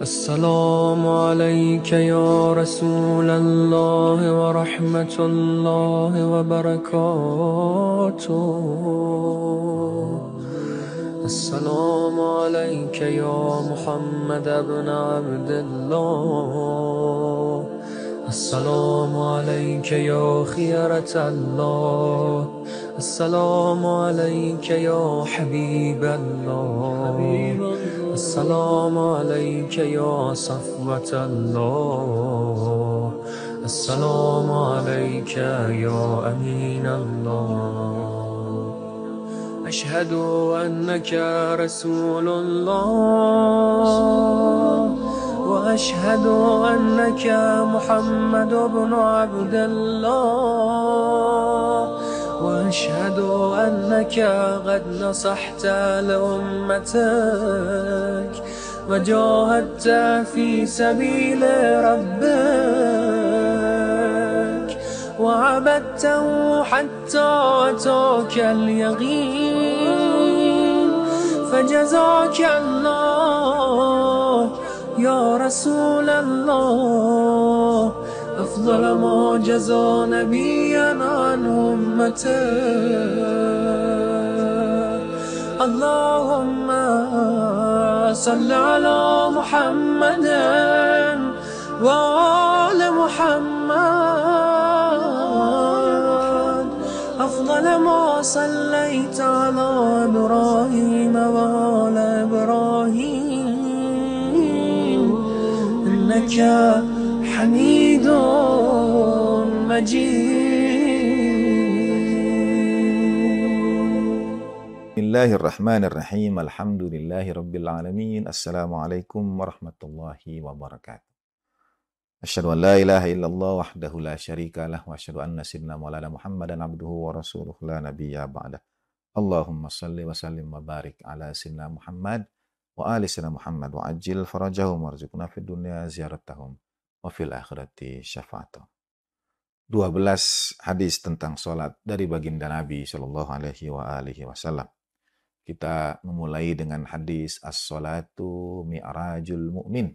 السلام عليك يا رسول الله ورحمة الله وبركاته. السلام عليك يا محمد بن عبد الله. السلام عليك يا خيرة الله. السلام عليك يا حبيب الله. السلام عليك يا صفوة الله. السلام عليك يا أمين الله. أشهد أنك رسول الله، وأشهد أنك محمد بن عبد الله، وأشهد أنك قد نصحت لأمتك وجاهدت في سبيل ربك وعبدته حتى أتاك اليقين. فجزاك الله يا رسول الله أفضل ما جزى نبيا عن أمته. اللهم صل على محمد وآل محمد أفضل ما صليت على إبراهيم وآل إبراهيم إنك حميد مجيد. Bismillahirrahmanirrahim. Alhamdulillahirabbil alamin. Assalamualaikum warahmatullahi wabarakatuh. Asyhadu an la ilaha illallah wahdahu la syarikalah wa asyhadu anna sayyidina maulana Muhammadan abduhu wa rasuluhu la nabiyya ba'dah. Allahumma shalli wa sallim wa barik ala sayyidina Muhammad wa ali sayyidina Muhammad wa ajil farajahum warzuqna fid dunya ziyaratahum wa fil akhirati syafa'atuh. 12 hadis tentang salat dari baginda Nabi sallallahu alaihi wa alihi wasallam. Kita memulai dengan hadis as-salatu mi'rajul mu'min.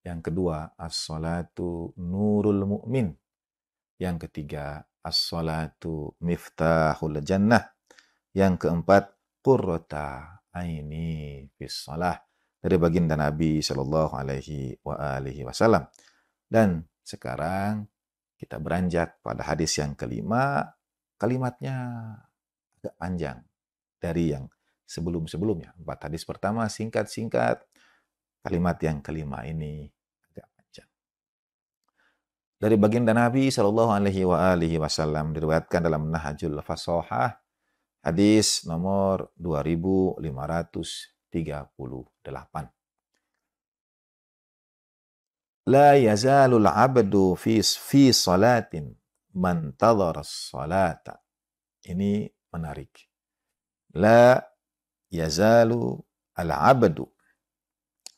Yang kedua, as-salatu nurul mu'min. Yang ketiga, as-salatu miftahul jannah. Yang keempat, qurrata aini fis shalah. Dari baginda Nabi sallallahu alaihi wa alihi wasallam. Dan sekarang kita beranjak pada hadis yang kelima. Kalimatnya agak panjang dari yang sebelum-sebelumnya. 4 hadis pertama singkat-singkat. Kalimat yang kelima ini agak panjang. Dari baginda Nabi sallallahu alaihi wa alihi wasallam diriwayatkan dalam Nahjul Fasahah hadis nomor 2500 38. La yazalul abdu fi salatin man tadhara salata. Ini menarik. La yazalu al-abdu.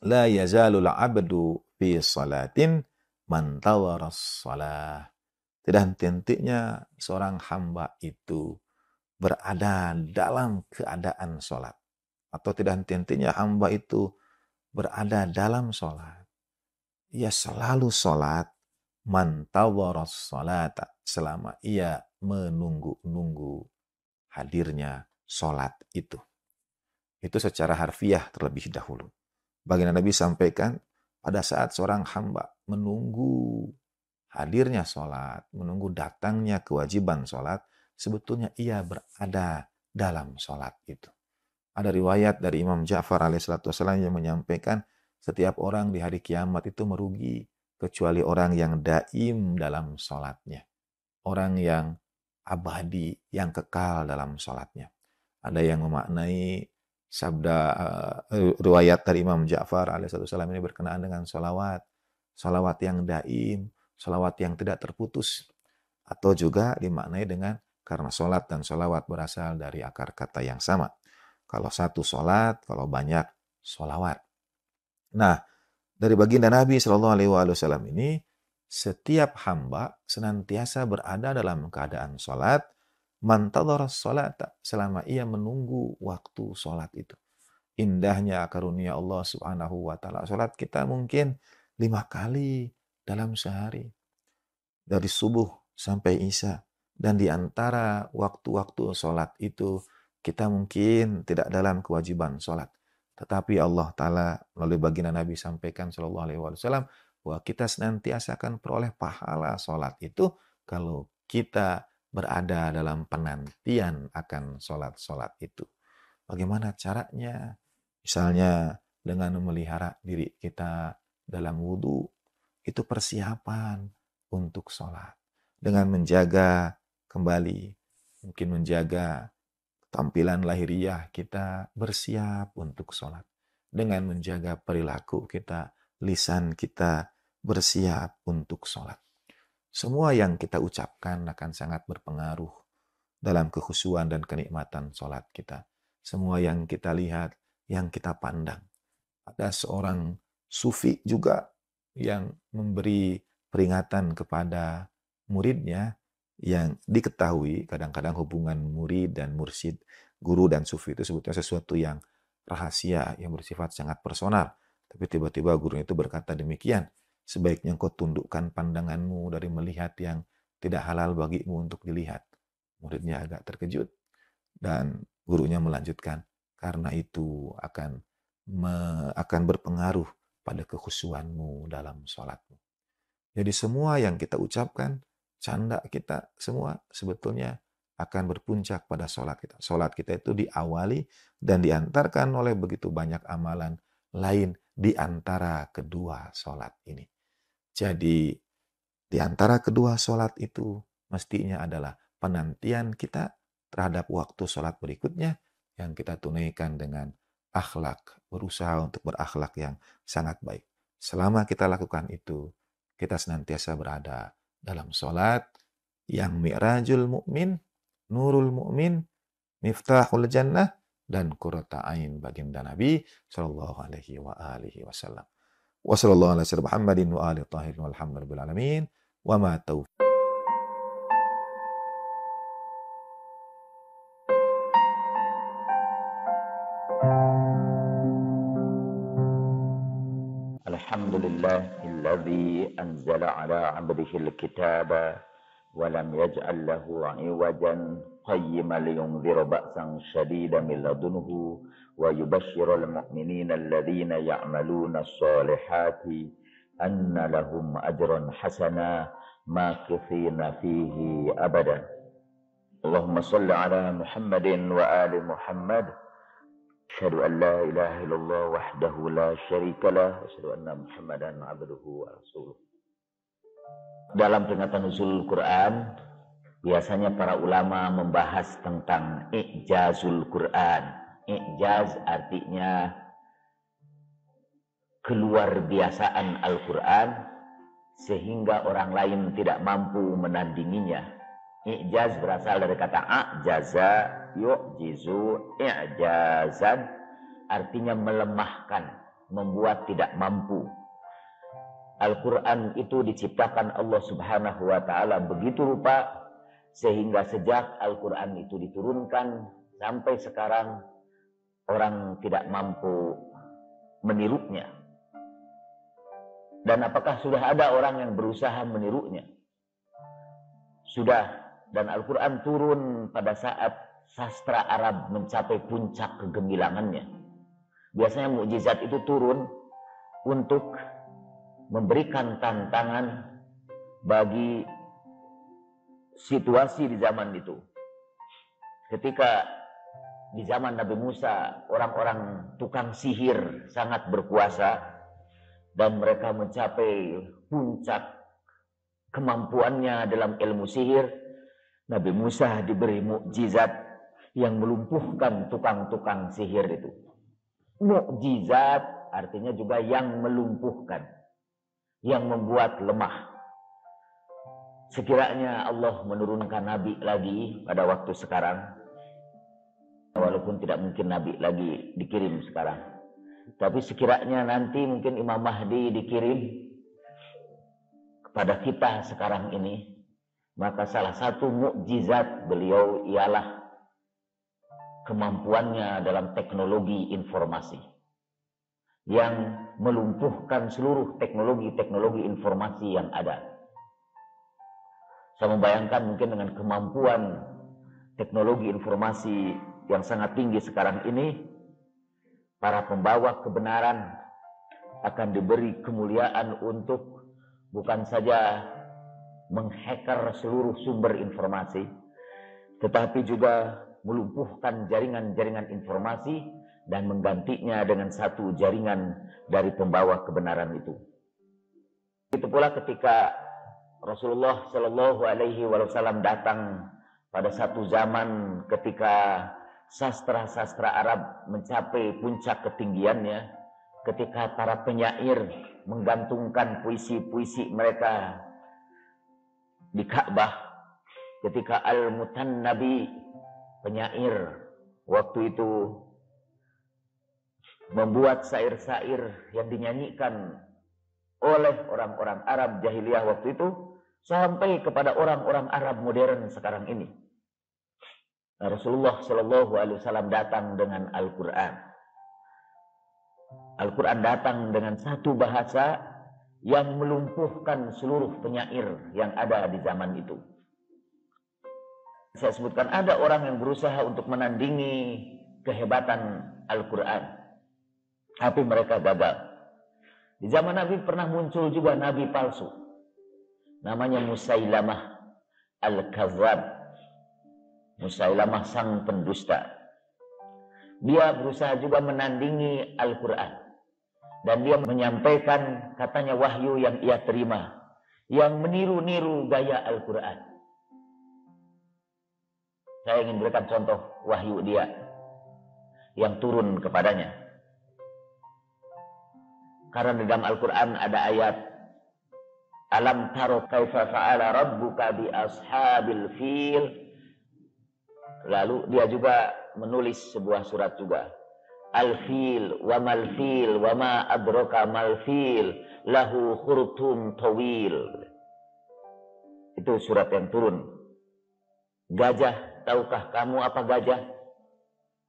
La yazalul abdu fi salatin man tadhara salah. Tidak henti-hentinya seorang hamba itu berada dalam keadaan sholat. Atau tidak henti-hentinya hamba itu berada dalam sholat. Ia selalu sholat, man tawwaras sholata, selama ia menunggu-nunggu hadirnya sholat itu. Itu secara harfiah terlebih dahulu. Baginda Nabi sampaikan, pada saat seorang hamba menunggu hadirnya sholat, menunggu datangnya kewajiban sholat, sebetulnya ia berada dalam sholat itu. Ada riwayat dari Imam Ja'far alaihissalam yang menyampaikan setiap orang di hari kiamat itu merugi kecuali orang yang daim dalam sholatnya. Orang yang abadi, yang kekal dalam sholatnya. Ada yang memaknai sabda riwayat dari Imam Ja'far alaihissalam ini berkenaan dengan sholawat. Sholawat yang daim, sholawat yang tidak terputus. Atau juga dimaknai dengan karena sholat dan sholawat berasal dari akar kata yang sama. Kalau satu sholat, kalau banyak sholawat. Nah, dari baginda Nabi SAW ini, setiap hamba senantiasa berada dalam keadaan sholat, man tadhara sholata, selama ia menunggu waktu sholat itu. Indahnya karunia Allah Subhanahu wa Ta'ala. Sholat kita mungkin 5 kali dalam sehari. Dari subuh sampai isya. Dan di antara waktu-waktu sholat itu, kita mungkin tidak dalam kewajiban sholat. Tetapi Allah Ta'ala melalui baginda Nabi sampaikan SAW bahwa kita senantiasa akan peroleh pahala sholat itu kalau kita berada dalam penantian akan sholat-sholat itu. Bagaimana caranya? Misalnya dengan memelihara diri kita dalam wudhu, itu persiapan untuk sholat. Dengan menjaga kembali, mungkin menjaga tampilan lahiriah kita bersiap untuk sholat. Dengan menjaga perilaku kita, lisan kita bersiap untuk sholat. Semua yang kita ucapkan akan sangat berpengaruh dalam kekhusyuan dan kenikmatan sholat kita. Semua yang kita lihat, yang kita pandang. Ada seorang sufi juga yang memberi peringatan kepada muridnya, yang diketahui kadang-kadang hubungan murid dan mursyid, guru dan sufi itu sebetulnya sesuatu yang rahasia, yang bersifat sangat personal. Tapi tiba-tiba gurunya itu berkata demikian, sebaiknya engkau tundukkan pandanganmu dari melihat yang tidak halal bagimu untuk dilihat. Muridnya agak terkejut dan gurunya melanjutkan, karena itu akan berpengaruh pada kekhusyuanmu dalam sholatmu. Jadi semua yang kita ucapkan, canda kita semua sebetulnya akan berpuncak pada sholat kita. Sholat kita itu diawali dan diantarkan oleh begitu banyak amalan lain di antara kedua sholat ini. Jadi di antara kedua sholat itu mestinya adalah penantian kita terhadap waktu sholat berikutnya yang kita tunaikan dengan akhlak, berusaha untuk berakhlak yang sangat baik. Selama kita lakukan itu, kita senantiasa berada dalam sholat yang mi'rajul mu'min, nurul mu'min, miftahul jannah, dan qurrata ain baginda Nabi sallallahu alaihi wa alihi wasallam. Wa sallallahu ala sayyidina Muhammadin wa alihi tahirin walhamdulillahil alamin wa ma taufiq. Alhamdulillahilladzi anzala ala 'abdihi al-kitaba wa lam yaj'al lahu 'iwajan qayyiman liyunzira ba'san shadidan min ladunhu wa yubashshiral mu'minina alladhina ya'maluna as-solihati anna lahum ajran hasana makithina fihi abada. Allahumma salli ala Muhammadin wa ali Muhammad. Asyhadu an la ilaha illallah wahdahu la syarikalah wa asyhadu anna Muhammadan abduhu wa rasuluh. Dalam peringatan nuzul Quran, biasanya para ulama membahas tentang i'jazul Quran. I'jaz artinya keluar biasaan Al-Quran sehingga orang lain tidak mampu menandinginya. I'jaz berasal dari kata a'jaza, yu'jizu, i'jazan, artinya melemahkan, membuat tidak mampu. Al-Quran itu diciptakan Allah Subhanahu wa Ta'ala begitu rupa sehingga sejak Al-Quran itu diturunkan sampai sekarang orang tidak mampu menirunya. Dan apakah sudah ada orang yang berusaha menirunya? Sudah. Dan Al-Quran turun pada saat sastra Arab mencapai puncak kegemilangannya. Biasanya mukjizat itu turun untuk memberikan tantangan bagi situasi di zaman itu. Ketika di zaman Nabi Musa, orang-orang tukang sihir sangat berkuasa dan mereka mencapai puncak kemampuannya dalam ilmu sihir. Nabi Musa diberi mukjizat yang melumpuhkan tukang-tukang sihir itu. Mukjizat artinya juga yang melumpuhkan, yang membuat lemah. Sekiranya Allah menurunkan Nabi lagi pada waktu sekarang, walaupun tidak mungkin Nabi lagi dikirim sekarang, tapi sekiranya nanti mungkin Imam Mahdi dikirim kepada kita sekarang ini, maka salah satu mukjizat beliau ialah kemampuannya dalam teknologi informasi yang melumpuhkan seluruh teknologi informasi yang ada. Saya membayangkan mungkin dengan kemampuan teknologi informasi yang sangat tinggi sekarang ini, para pembawa kebenaran akan diberi kemuliaan untuk bukan saja menghacker seluruh sumber informasi, tetapi juga melumpuhkan jaringan-jaringan informasi dan menggantinya dengan satu jaringan dari pembawa kebenaran itu. Itu pula ketika Rasulullah Shallallahu Alaihi Wasallam datang pada satu zaman ketika sastra-sastra Arab mencapai puncak ketinggiannya, ketika para penyair menggantungkan puisi-puisi mereka di Ka'bah, ketika Al-Mutannabi, penyair waktu itu, membuat syair-syair yang dinyanyikan oleh orang-orang Arab jahiliyah waktu itu sampai kepada orang-orang Arab modern sekarang ini. Rasulullah Shallallahu Alaihi Wasallam datang dengan Al-Quran. Al-Quran datang dengan satu bahasa yang melumpuhkan seluruh penyair yang ada di zaman itu. Saya sebutkan ada orang yang berusaha untuk menandingi kehebatan Al-Quran, tapi mereka gagal. Di zaman Nabi pernah muncul juga nabi palsu, namanya Musailamah Al-Kadzab, Musailamah sang pendusta. Dia berusaha juga menandingi Al-Quran. Dan dia menyampaikan katanya wahyu yang ia terima, yang meniru-niru gaya Al-Quran. Saya ingin berikan contoh wahyu dia yang turun kepadanya. Karena di dalam Al-Quran ada ayat, Alam taro kaifa fa'ala rabbuka bi ashabil fil. Lalu dia juga menulis sebuah surat juga. Al-fil wa mal-fil wa ma adraka mal-fil lahu khurtum tawil. Itu surat yang turun. Gajah, tahukah kamu apa gajah?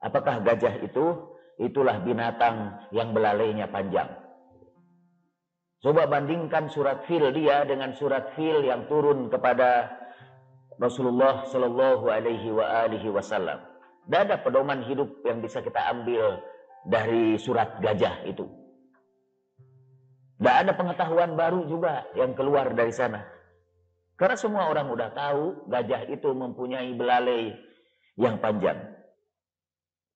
Apakah gajah itu? Itulah binatang yang belalainya panjang. Coba bandingkan surat fil dia dengan surat fil yang turun kepada Rasulullah Shallallahu Alaihi Wasallam. Tidak ada pedoman hidup yang bisa kita ambil dari surat gajah itu. Tidak ada pengetahuan baru juga yang keluar dari sana. Karena semua orang udah tahu gajah itu mempunyai belalai yang panjang.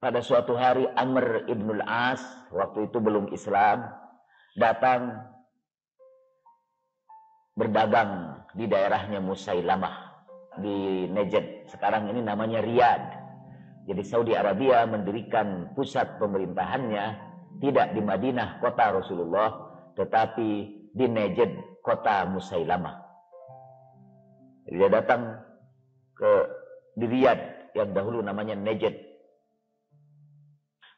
Pada suatu hari Amr ibnul As, waktu itu belum Islam, datang berdagang di daerahnya Musailamah di Najd. Sekarang ini namanya Riyadh. Jadi Saudi Arabia mendirikan pusat pemerintahannya tidak di Madinah kota Rasulullah, tetapi di Najd kota Musailamah. Jadi dia datang di Riyadh yang dahulu namanya Najd.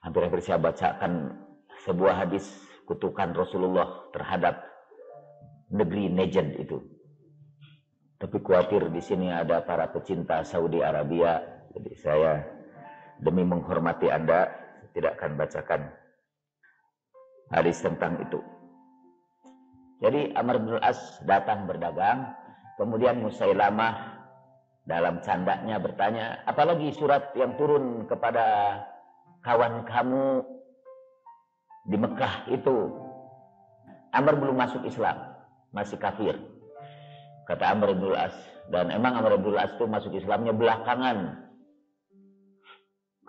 Hampir-hampir saya bacakan sebuah hadis kutukan Rasulullah terhadap negeri Najd itu. Tapi khawatir di sini ada para pecinta Saudi Arabia, jadi saya demi menghormati Anda tidak akan bacakan hadis tentang itu. Jadi Amr bin As datang berdagang, kemudian Musailamah dalam candanya bertanya, apalagi surat yang turun kepada kawan kamu di Mekah itu? Amr belum masuk Islam, masih kafir, kata Amr bin As. Dan emang Amr bin As itu masuk Islamnya belakangan.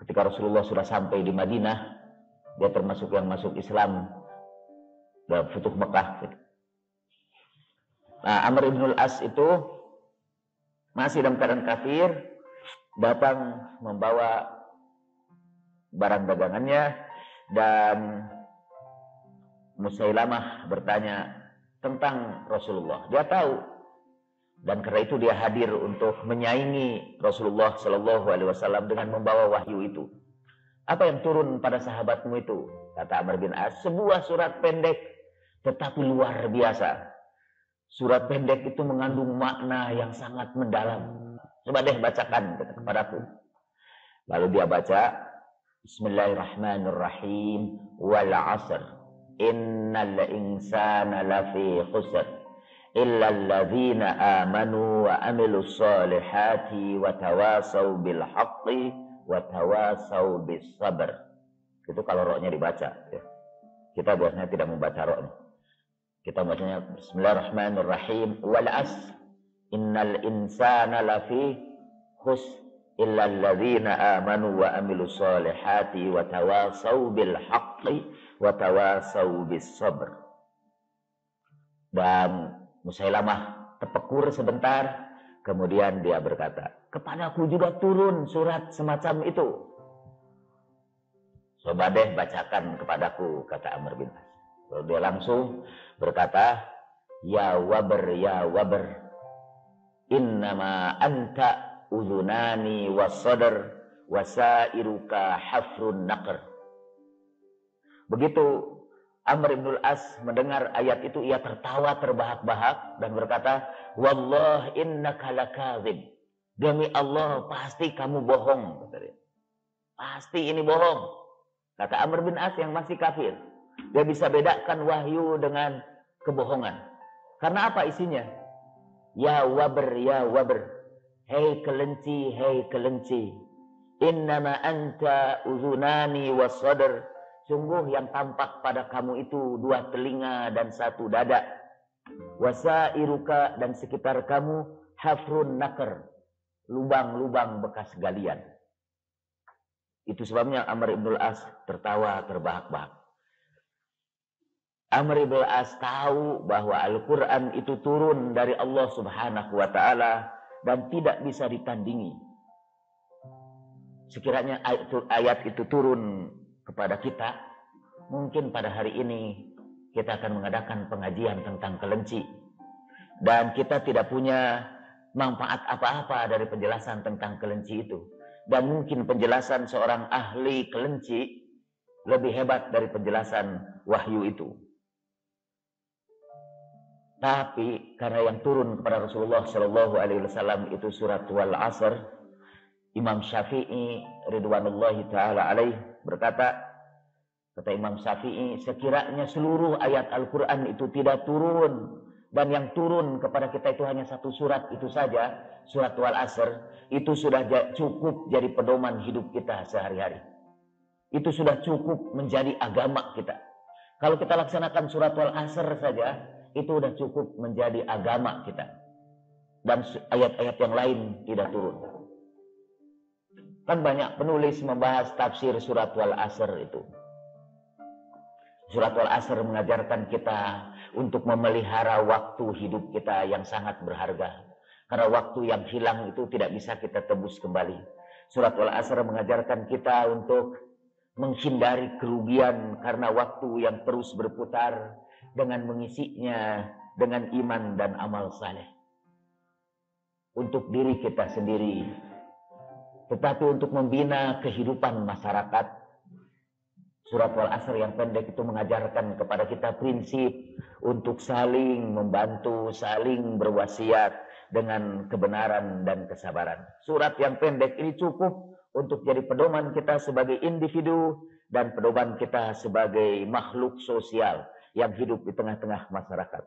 Ketika Rasulullah sudah sampai di Madinah, dia termasuk yang masuk Islam dalam Futuh Mekah. Nah, Amr bin As itu masih dalam keadaan kafir, datang membawa barang dagangannya, dan Musailamah bertanya tentang Rasulullah. Dia tahu, dan karena itu dia hadir untuk menyaingi Rasulullah Shallallahu Alaihi Wasallam dengan membawa wahyu itu. Apa yang turun pada sahabatmu itu? Kata Amr bin As, sebuah surat pendek tetapi luar biasa. Surat pendek itu mengandung makna yang sangat mendalam. Coba deh bacakan kepadaku. Lalu dia baca, Bismillahirrahmanirrahim, wal 'asr innal insana lafi khusr illa alladzina amanu wa amilus solihati wa tawasaw bil haqqi wa tawasaw bis sabr. Itu kalau roknya dibaca ya. Kita biasanya tidak membaca roknya. Kita bacanya Bismillahirrahmanirrahim, wal 'asr innal insana lafi khusr illa alladzina amanu wa amilus solihati wa tawasaw bil haqqi wa tawasaw bis sabr. Dan Musailamah terpekur sebentar, kemudian dia berkata, kepadaku juga turun surat semacam itu. Coba deh bacakan kepadaku, kata Amr bin As. Lalu dia langsung berkata, ya wabr, innama anta udhunani wassadr wasairuka hafrun naqr. Begitu Amr bin As mendengar ayat itu, ia tertawa terbahak-bahak dan berkata, wallah innaka lakadzib. Demi Allah pasti kamu bohong. Pasti ini bohong. Kata Amr bin As yang masih kafir. Dia bisa bedakan wahyu dengan kebohongan. Karena apa isinya? Ya wabr. Hei kelinci. Innama anta uzunani wassadr. Sungguh yang tampak pada kamu itu dua telinga dan satu dada. Wasairuka, dan sekitar kamu hafrun naqr, lubang-lubang bekas galian. Itu sebabnya Amr bin As tertawa terbahak-bahak. Amr bin As tahu bahwa Al-Quran itu turun dari Allah Subhanahu wa Ta'ala dan tidak bisa ditandingi. Sekiranya ayat itu turun kepada kita, mungkin pada hari ini kita akan mengadakan pengajian tentang kelinci, dan kita tidak punya manfaat apa-apa dari penjelasan tentang kelinci itu, dan mungkin penjelasan seorang ahli kelinci lebih hebat dari penjelasan wahyu itu. Tapi karena yang turun kepada Rasulullah Shallallahu Alaihi Wasallam itu surat wal 'asr, Imam Syafi'i ridwanullahi ta'ala alaih berkata, kata Imam Syafi'i, sekiranya seluruh ayat Al-Quran itu tidak turun, dan yang turun kepada kita itu hanya satu surat itu saja, surat wal 'asr, itu sudah cukup jadi pedoman hidup kita sehari-hari. Itu sudah cukup menjadi agama kita. Kalau kita laksanakan surat wal 'asr saja, itu sudah cukup menjadi agama kita. Dan ayat-ayat yang lain tidak turun. Kan banyak penulis membahas tafsir surat wal 'asr itu. Surat wal 'asr mengajarkan kita untuk memelihara waktu hidup kita yang sangat berharga. Karena waktu yang hilang itu tidak bisa kita tebus kembali. Surat wal 'asr mengajarkan kita untuk menghindari kerugian karena waktu yang terus berputar, dengan mengisinya dengan iman dan amal saleh. Untuk diri kita sendiri, tetapi untuk membina kehidupan masyarakat. Surat Wal-Asr yang pendek itu mengajarkan kepada kita prinsip untuk saling membantu, saling berwasiat dengan kebenaran dan kesabaran. Surat yang pendek ini cukup untuk jadi pedoman kita sebagai individu dan pedoman kita sebagai makhluk sosial yang hidup di tengah-tengah masyarakat.